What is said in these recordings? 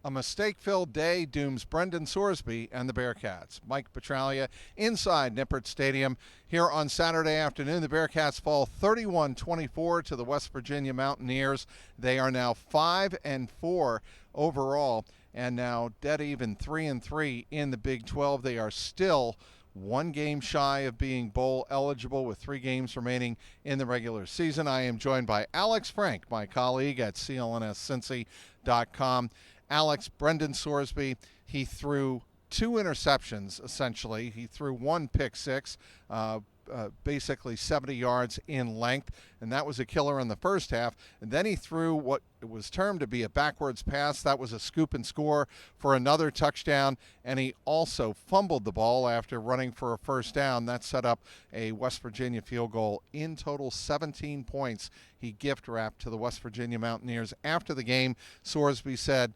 A mistake-filled day dooms Brendan Sorsby and the Bearcats. Mike Petraglia inside Nippert Stadium. Here on Saturday afternoon, the Bearcats fall 31-24 to the West Virginia Mountaineers. They are now 5-4 overall, and now dead even 3-3 in the Big 12. They are still one game shy of being bowl eligible with 3 games remaining in the regular season. I am joined by Alex Frank, my colleague at clnscincy.com. Alex, Brendan Sorsby, he threw 2 interceptions, essentially. He threw 1 pick six, basically 70 yards in length, and that was a killer in the first half. And then he threw what was termed to be a backwards pass. That was a scoop and score for another touchdown, and he also fumbled the ball after running for a first down. That set up a West Virginia field goal. In total, 17 points he gift-wrapped to the West Virginia Mountaineers. After the game, Sorsby said,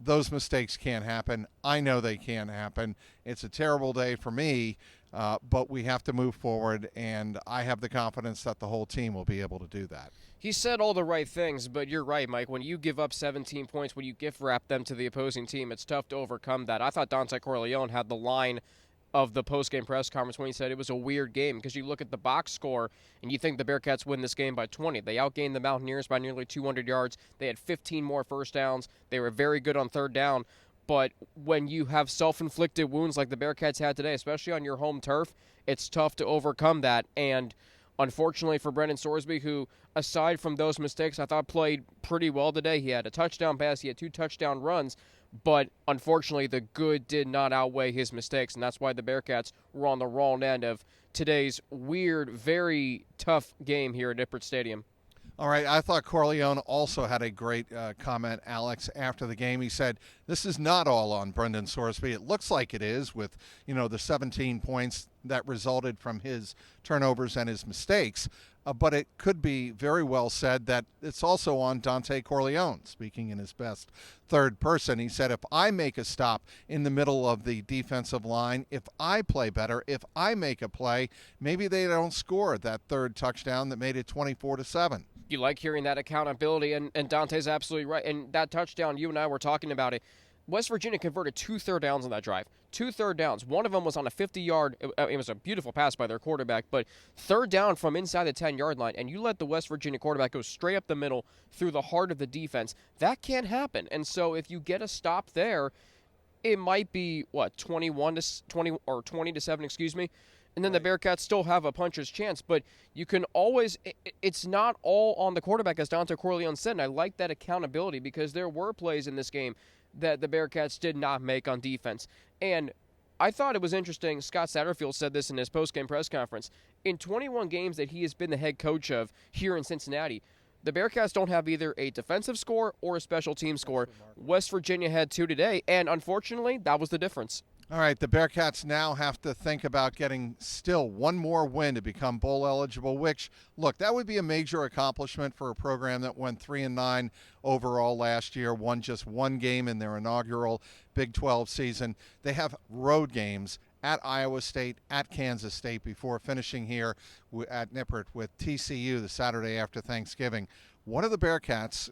"Those mistakes can't happen. I know they can't happen. It's a terrible day for me, but we have to move forward, and I have the confidence that the whole team will be able to do that." He said all the right things, but you're right, Mike. When you give up 17 points, when you gift wrap them to the opposing team, it's tough to overcome that. I thought Dante Corleone had the line of the post-game press conference when he said it was a weird game, because you look at the box score and you think the Bearcats win this game by 20. They outgained the Mountaineers by nearly 200 yards. They had 15 more first downs. They were very good on third down. But when you have self-inflicted wounds like the Bearcats had today, especially on your home turf, it's tough to overcome that. And unfortunately for Brendan Sorsby, who, aside from those mistakes, I thought played pretty well today. He had a touchdown pass. He had 2 touchdown runs. But unfortunately, the good did not outweigh his mistakes, and that's why the Bearcats were on the wrong end of today's weird, very tough game here at Nippert Stadium. All right, I thought Corleone also had a great comment, Alex, after the game. He said, "This is not all on Brendan Sorsby. It looks like it is with, the 17 points that resulted from his turnovers and his mistakes. But it could be very well said that it's also on Dante Corleone," speaking in his best third person. He said, "If I make a stop in the middle of the defensive line, if I play better, if I make a play, maybe they don't score that third touchdown that made it 24-7. You like hearing that accountability, and Dante's absolutely right. And that touchdown, you and I were talking about it. West Virginia converted 2 third downs on that drive. 2 third downs. One of them was on a 50-yard. It was a beautiful pass by their quarterback, but third down from inside the 10-yard line, and you let the West Virginia quarterback go straight up the middle through the heart of the defense. That can't happen. And so if you get a stop there, it might be 20-7, excuse me. And then the Bearcats still have a puncher's chance, but you can always – it's not all on the quarterback, as Dante Corleone said, and I like that accountability because there were plays in this game that the Bearcats did not make on defense. And I thought it was interesting, Scott Satterfield said this in his post-game press conference, in 21 games that he has been the head coach of here in Cincinnati, the Bearcats don't have either a defensive score or a special team score. West Virginia had 2 today, and unfortunately, that was the difference. All right, the Bearcats now have to think about getting still one more win to become bowl eligible, which, look, that would be a major accomplishment for a program that went 3-9 overall last year, won just 1 game in their inaugural Big 12 season. They have road games at Iowa State, at Kansas State before finishing here at Nippert with TCU the Saturday after Thanksgiving. What are the Bearcats,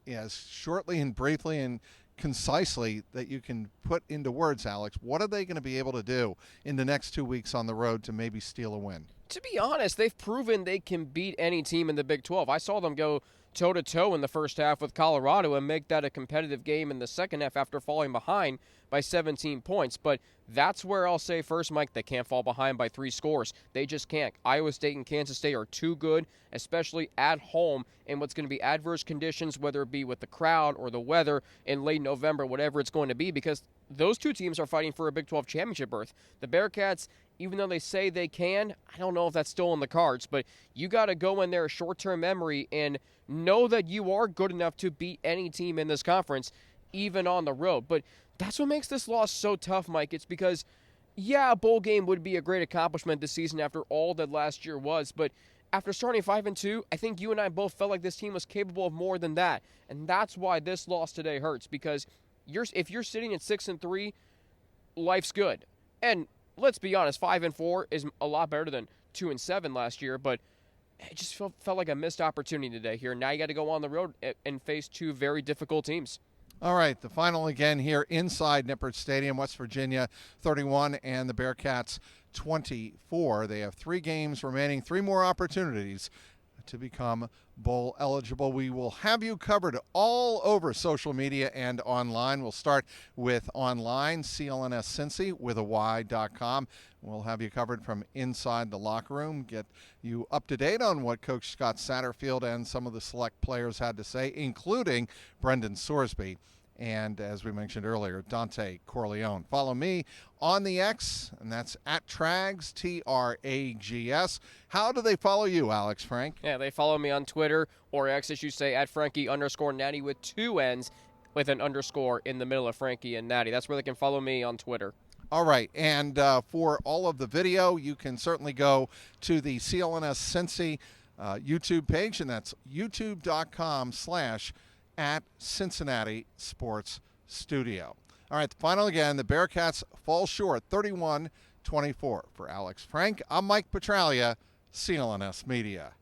as shortly and briefly and concisely that you can put into words, Alex, what are they going to be able to do in the next 2 weeks on the road to maybe steal a win? To be honest, they've proven they can beat any team in the Big 12. I saw them go toe-to-toe in the first half with Colorado and make that a competitive game in the second half after falling behind by 17 points. But that's where I'll say first, Mike, they can't fall behind by 3 scores. They just can't. Iowa State and Kansas State are too good, especially at home in what's going to be adverse conditions, whether it be with the crowd or the weather in late November, whatever it's going to be, because those 2 teams are fighting for a Big 12 championship berth. The Bearcats, even though they say they can, I don't know if that's still in the cards, but you got to go in there short-term memory and know that you are good enough to beat any team in this conference, even on the road. But that's what makes this loss so tough, Mike. It's because, yeah, a bowl game would be a great accomplishment this season after all that last year was, but after starting 5-2, I think you and I both felt like this team was capable of more than that. And that's why this loss today hurts, because if you're sitting at 6-3, life's good. And let's be honest, 5-4 is a lot better than 2-7 last year, but it just felt like a missed opportunity today here. Now you got to go on the road and face 2 very difficult teams. All right, the final again here inside Nippert Stadium, West Virginia 31 and the Bearcats 24. They have 3 games remaining, 3 more opportunities to become bowl eligible. We will have you covered all over social media and online. We'll start with online, CLNSCincy with a Y.com. We'll have you covered from inside the locker room, get you up to date on what Coach Scott Satterfield and some of the select players had to say, including Brendan Sorsby. And as we mentioned earlier, Dante Corleone. Follow me on the X, and that's at Trags, Trags. How do they follow you, Alex Frank? Yeah, they follow me on Twitter, or X, as you say, at Frankie_Natty with 2 N's with an underscore in the middle of Frankie and Natty. That's where they can follow me on Twitter. All right, and for all of the video, you can certainly go to the CLNS Cincy YouTube page, and that's youtube.com/@Cincinnati Sports Studio. All right, the final again, the Bearcats fall short 31-24. For Alex Frank, I'm Mike Petraglia, CLNS Media.